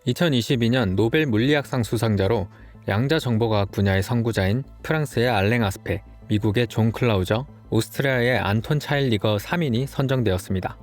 2022년 노벨 물리학상 수상자로 양자정보과학 분야의 선구자인 프랑스의 알랭 아스페, 미국의 존 클라우저, 오스트리아의 안톤 차일리거 3인이 선정되었습니다.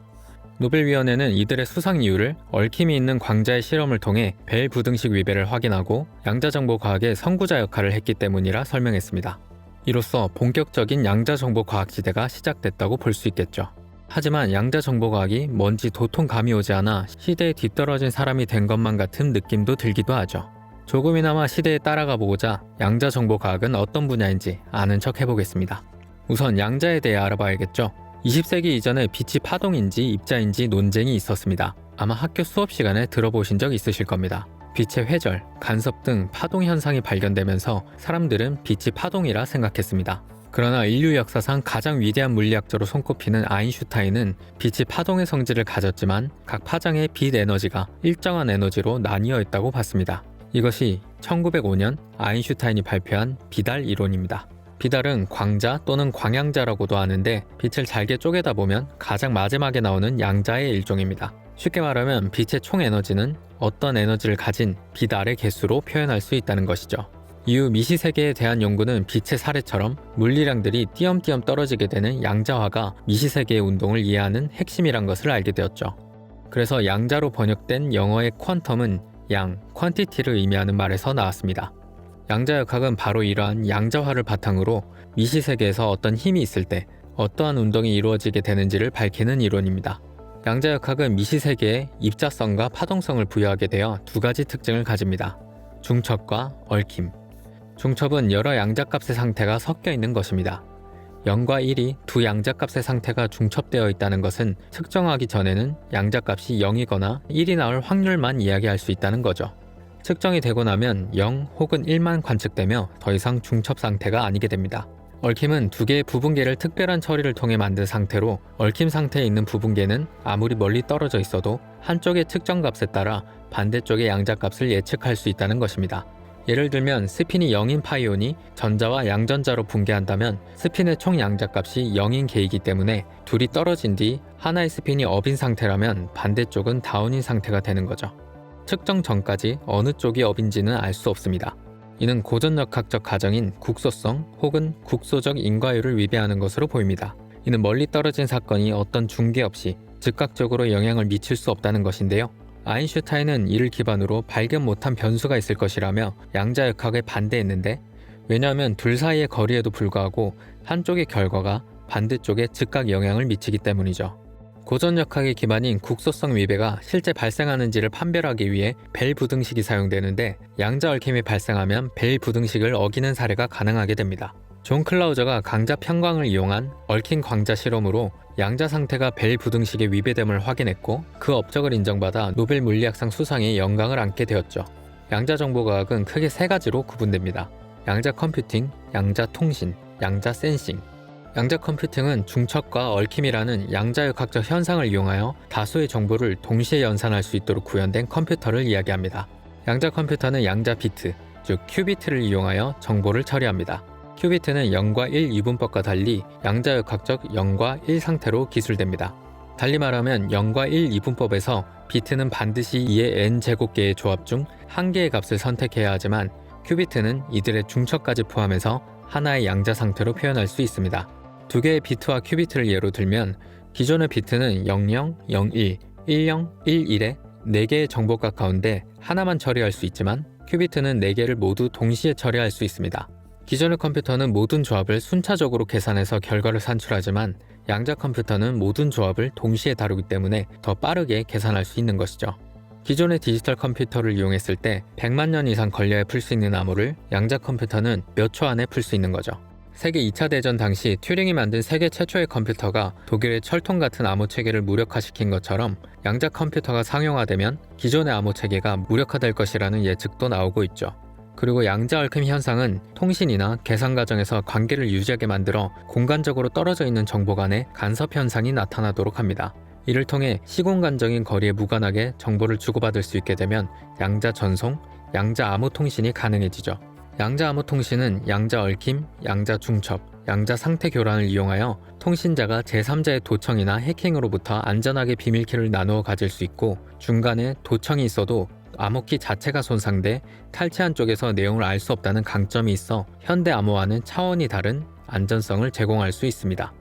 노벨위원회는 이들의 수상 이유를 얽힘이 있는 광자의 실험을 통해 벨 부등식 위배를 확인하고 양자정보과학의 선구자 역할을 했기 때문이라 설명했습니다. 이로써 본격적인 양자정보과학 시대가 시작됐다고 볼 수 있겠죠. 하지만 양자정보과학이 뭔지 도통 감이 오지 않아 시대에 뒤떨어진 사람이 된 것만 같은 느낌도 들기도 하죠. 조금이나마 시대에 따라가 보고자 양자정보과학은 어떤 분야인지 아는 척 해보겠습니다. 우선 양자에 대해 알아봐야겠죠. 20세기 이전에 빛이 파동인지 입자인지 논쟁이 있었습니다. 아마 학교 수업 시간에 들어보신 적 있으실 겁니다. 빛의 회절, 간섭 등 파동 현상이 발견되면서 사람들은 빛이 파동이라 생각했습니다. 그러나 인류 역사상 가장 위대한 물리학자로 손꼽히는 아인슈타인은 빛이 파동의 성질을 가졌지만 각 파장의 빛 에너지가 일정한 에너지로 나뉘어 있다고 봤습니다. 이것이 1905년 아인슈타인이 발표한 비달 이론입니다. 비달은 광자 또는 광양자라고도 하는데 빛을 잘게 쪼개다 보면 가장 마지막에 나오는 양자의 일종입니다. 쉽게 말하면 빛의 총 에너지는 어떤 에너지를 가진 비달의 개수로 표현할 수 있다는 것이죠. 이후 미시세계에 대한 연구는 빛의 사례처럼 물리량들이 띄엄띄엄 떨어지게 되는 양자화가 미시세계의 운동을 이해하는 핵심이란 것을 알게 되었죠. 그래서 양자로 번역된 영어의 퀀텀은 양, 퀀티티를 의미하는 말에서 나왔습니다. 양자역학은 바로 이러한 양자화를 바탕으로 미시세계에서 어떤 힘이 있을 때 어떠한 운동이 이루어지게 되는지를 밝히는 이론입니다. 양자역학은 미시세계에 입자성과 파동성을 부여하게 되어 두 가지 특징을 가집니다. 중첩과 얽힘. 중첩은 여러 양자값의 상태가 섞여 있는 것입니다. 0과 1이 두 양자값의 상태가 중첩되어 있다는 것은 측정하기 전에는 양자값이 0이거나 1이 나올 확률만 이야기할 수 있다는 거죠. 측정이 되고 나면 0 혹은 1만 관측되며 더 이상 중첩 상태가 아니게 됩니다. 얽힘은 두 개의 부분계를 특별한 처리를 통해 만든 상태로 얽힘 상태에 있는 부분계는 아무리 멀리 떨어져 있어도 한쪽의 측정값에 따라 반대쪽의 양자값을 예측할 수 있다는 것입니다. 예를 들면 스핀이 0인 파이온이 전자와 양전자로 분개한다면 스핀의 총 양자값이 0인 계이기 때문에 둘이 떨어진 뒤 하나의 스핀이 업인 상태라면 반대쪽은 다운인 상태가 되는 거죠. 측정 전까지 어느 쪽이 업인지는 알 수 없습니다. 이는 고전역학적 가정인 국소성 혹은 국소적 인과율을 위배하는 것으로 보입니다. 이는 멀리 떨어진 사건이 어떤 중개 없이 즉각적으로 영향을 미칠 수 없다는 것인데요. 아인슈타인은 이를 기반으로 발견 못한 변수가 있을 것이라며 양자역학에 반대했는데, 왜냐하면 둘 사이의 거리에도 불구하고 한쪽의 결과가 반대쪽에 즉각 영향을 미치기 때문이죠. 고전역학의 기반인 국소성 위배가 실제 발생하는지를 판별하기 위해 벨 부등식이 사용되는데, 양자 얽힘이 발생하면 벨 부등식을 어기는 사례가 가능하게 됩니다. 존 클라우저가 강자 편광을 이용한 얽힌 광자 실험으로 양자 상태가 벨 부등식의 위배됨을 확인했고, 그 업적을 인정받아 노벨 물리학상 수상에 영광을 안게 되었죠. 양자 정보과학은 크게 세 가지로 구분됩니다. 양자 컴퓨팅, 양자 통신, 양자 센싱. 양자 컴퓨팅은 중첩과 얽힘이라는 양자역학적 현상을 이용하여 다수의 정보를 동시에 연산할 수 있도록 구현된 컴퓨터를 이야기합니다. 양자 컴퓨터는 양자 비트, 즉 큐비트를 이용하여 정보를 처리합니다. 큐비트는 0과 1 이분법과 달리 양자역학적 0과 1 상태로 기술됩니다. 달리 말하면 0과 1 이분법에서 비트는 반드시 2의 n제곱개의 조합 중 한 개의 값을 선택해야 하지만 큐비트는 이들의 중첩까지 포함해서 하나의 양자 상태로 표현할 수 있습니다. 두 개의 비트와 큐비트를 예로 들면 기존의 비트는 00, 01, 10, 11의 4개의 정보값 가운데 하나만 처리할 수 있지만 큐비트는 4개를 모두 동시에 처리할 수 있습니다. 기존의 컴퓨터는 모든 조합을 순차적으로 계산해서 결과를 산출하지만 양자 컴퓨터는 모든 조합을 동시에 다루기 때문에 더 빠르게 계산할 수 있는 것이죠. 기존의 디지털 컴퓨터를 이용했을 때 100만 년 이상 걸려야 풀 수 있는 암호를 양자 컴퓨터는 몇 초 안에 풀 수 있는 거죠. 세계 2차 대전 당시 튜링이 만든 세계 최초의 컴퓨터가 독일의 철통 같은 암호 체계를 무력화시킨 것처럼 양자 컴퓨터가 상용화되면 기존의 암호 체계가 무력화될 것이라는 예측도 나오고 있죠. 그리고 양자 얽힘 현상은 통신이나 계산 과정에서 관계를 유지하게 만들어 공간적으로 떨어져 있는 정보 간의 간섭 현상이 나타나도록 합니다. 이를 통해 시공간적인 거리에 무관하게 정보를 주고받을 수 있게 되면 양자 전송, 양자 암호 통신이 가능해지죠. 양자 암호 통신은 양자 얽힘, 양자 중첩, 양자 상태 교란을 이용하여 통신자가 제3자의 도청이나 해킹으로부터 안전하게 비밀키를 나누어 가질 수 있고, 중간에 도청이 있어도 암호키 자체가 손상돼 탈취한 쪽에서 내용을 알 수 없다는 강점이 있어 현대 암호와는 차원이 다른 안전성을 제공할 수 있습니다.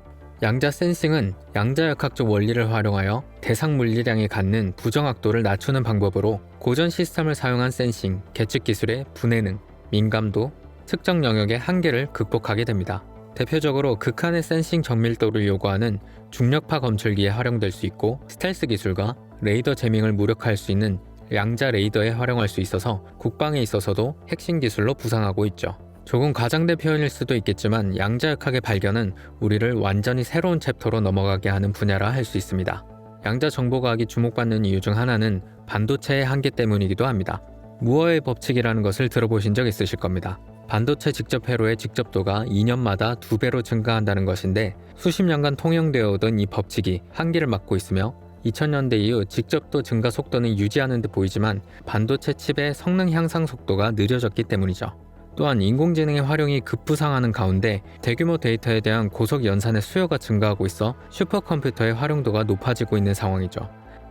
양자 센싱은 양자역학적 원리를 활용하여 대상 물리량이 갖는 부정확도를 낮추는 방법으로 고전 시스템을 사용한 센싱, 계측 기술의 분해능, 민감도, 특정 영역의 한계를 극복하게 됩니다. 대표적으로 극한의 센싱 정밀도를 요구하는 중력파 검출기에 활용될 수 있고 스텔스 기술과 레이더 제밍을 무력화할 수 있는 양자 레이더에 활용할 수 있어서 국방에 있어서도 핵심 기술로 부상하고 있죠. 조금 과장된 표현일 수도 있겠지만 양자역학의 발견은 우리를 완전히 새로운 챕터로 넘어가게 하는 분야라 할 수 있습니다. 양자 정보과학이 주목받는 이유 중 하나는 반도체의 한계 때문이기도 합니다. 무어의 법칙이라는 것을 들어보신 적 있으실 겁니다. 반도체 직접 회로의 직접도가 2년마다 2배로 증가한다는 것인데 수십 년간 통용되어 오던 이 법칙이 한계를 맞고 있으며 2000년대 이후 직접도 증가 속도는 유지하는 듯 보이지만 반도체 칩의 성능 향상 속도가 느려졌기 때문이죠. 또한 인공지능의 활용이 급부상하는 가운데 대규모 데이터에 대한 고속 연산의 수요가 증가하고 있어 슈퍼컴퓨터의 활용도가 높아지고 있는 상황이죠.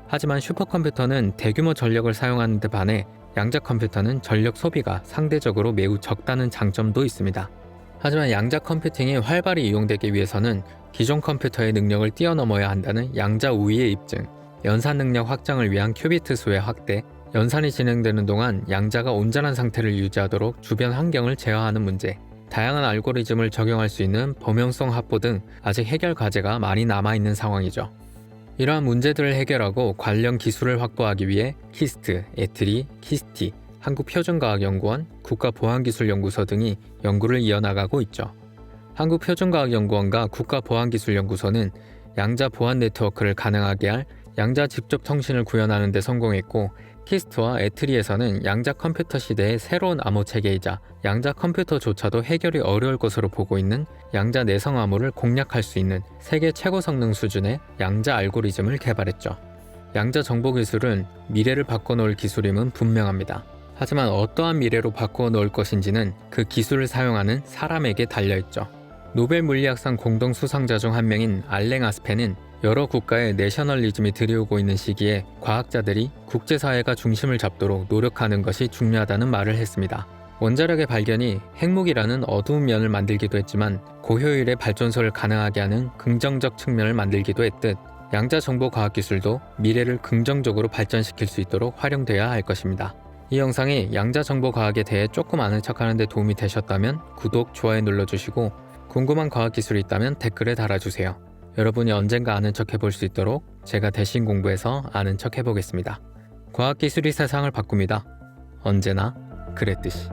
하지만 슈퍼컴퓨터는 대규모 전력을 사용하는 데 반해 양자 컴퓨터는 전력 소비가 상대적으로 매우 적다는 장점도 있습니다. 하지만 양자 컴퓨팅이 활발히 이용되기 위해서는 기존 컴퓨터의 능력을 뛰어넘어야 한다는 양자 우위의 입증, 연산 능력 확장을 위한 큐비트 수의 확대, 연산이 진행되는 동안 양자가 온전한 상태를 유지하도록 주변 환경을 제어하는 문제, 다양한 알고리즘을 적용할 수 있는 범용성 확보 등 아직 해결 과제가 많이 남아있는 상황이죠. 이러한 문제들을 해결하고 관련 기술을 확보하기 위해 키스트, 에트리, 키스티, 한국표준과학연구원, 국가보안기술연구소 등이 연구를 이어나가고 있죠. 한국표준과학연구원과 국가보안기술연구소는 양자 보안 네트워크를 가능하게 할 양자 직접 통신을 구현하는 데 성공했고, 키스트와 에트리에서는 양자 컴퓨터 시대의 새로운 암호 체계이자 양자 컴퓨터조차도 해결이 어려울 것으로 보고 있는 양자 내성 암호를 공략할 수 있는 세계 최고 성능 수준의 양자 알고리즘을 개발했죠. 양자 정보 기술은 미래를 바꿔놓을 기술임은 분명합니다. 하지만 어떠한 미래로 바꿔놓을 것인지는 그 기술을 사용하는 사람에게 달려있죠. 노벨 물리학상 공동 수상자 중 한 명인 알랭 아스페는 여러 국가의 내셔널리즘이 들이오고 있는 시기에 과학자들이 국제사회가 중심을 잡도록 노력하는 것이 중요하다는 말을 했습니다. 원자력의 발견이 핵무기라는 어두운 면을 만들기도 했지만 고효율의 발전소를 가능하게 하는 긍정적 측면을 만들기도 했듯 양자 정보 과학 기술도 미래를 긍정적으로 발전시킬 수 있도록 활용되어야 할 것입니다. 이 영상이 양자 정보 과학에 대해 조금 아는 척하는 데 도움이 되셨다면 구독, 좋아요 눌러주시고 궁금한 과학 기술이 있다면 댓글에 달아주세요. 여러분이 언젠가 아는 척 해볼 수 있도록 제가 대신 공부해서 아는 척 해보겠습니다. 과학기술이 세상을 바꿉니다. 언제나 그랬듯이.